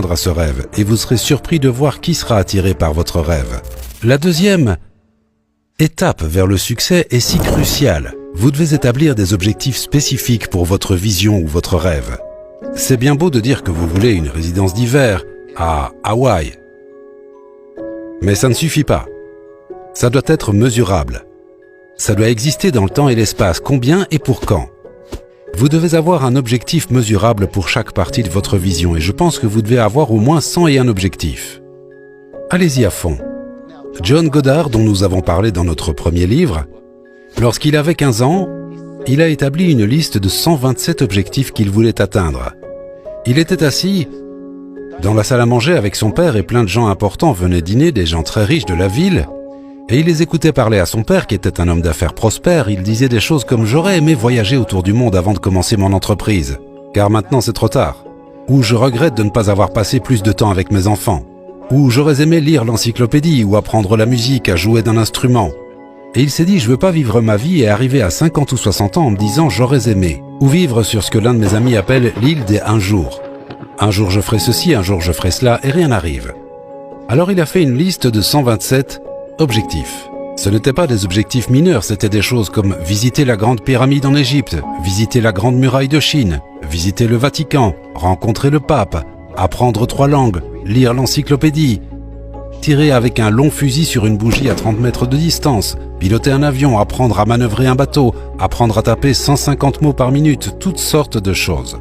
s'astreindre à ce rêve et vous serez surpris de voir qui sera attiré par votre rêve. La deuxième étape vers le succès est si cruciale. Vous devez établir des objectifs spécifiques pour votre vision ou votre rêve. C'est bien beau de dire que vous voulez une résidence d'hiver à Hawaï. Mais ça ne suffit pas. Ça doit être mesurable. Ça doit exister dans le temps et l'espace. Combien et pour quand? Vous devez avoir un objectif mesurable pour chaque partie de votre vision et je pense que vous devez avoir au moins 101 objectifs. Allez-y à fond. John Goddard, dont nous avons parlé dans notre premier livre, lorsqu'il avait 15 ans, il a établi une liste de 127 objectifs qu'il voulait atteindre. Il était assis dans la salle à manger avec son père et plein de gens importants venaient dîner, des gens très riches de la ville, et il les écoutait parler à son père qui était un homme d'affaires prospère. Il disait des choses comme « J'aurais aimé voyager autour du monde avant de commencer mon entreprise, car maintenant c'est trop tard. » Ou « Je regrette de ne pas avoir passé plus de temps avec mes enfants. » Ou « J'aurais aimé lire l'encyclopédie ou apprendre la musique, à jouer d'un instrument. » Et il s'est dit « Je veux pas vivre ma vie et arriver à 50 ou 60 ans en me disant « J'aurais aimé. » Ou vivre sur ce que l'un de mes amis appelle l'île des un jour. Un jour je ferai ceci, un jour je ferai cela et rien n'arrive. Alors il a fait une liste de 127 objectifs. Ce n'étaient pas des objectifs mineurs, c'était des choses comme visiter la grande pyramide en Égypte, visiter la grande muraille de Chine, visiter le Vatican, rencontrer le pape, apprendre 3 langues, lire l'encyclopédie, tirer avec un long fusil sur une bougie à 30 mètres de distance, piloter un avion, apprendre à manœuvrer un bateau, apprendre à taper 150 mots par minute, toutes sortes de choses.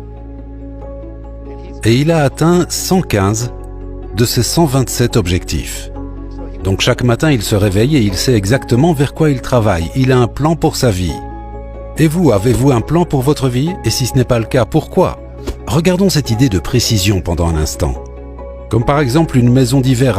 Et il a atteint 115 de ses 127 objectifs. Donc chaque matin, il se réveille et il sait exactement vers quoi il travaille. Il a un plan pour sa vie. Et vous, avez-vous un plan pour votre vie? Et si ce n'est pas le cas, pourquoi? Regardons cette idée de précision pendant un instant. Comme par exemple une maison d'hiver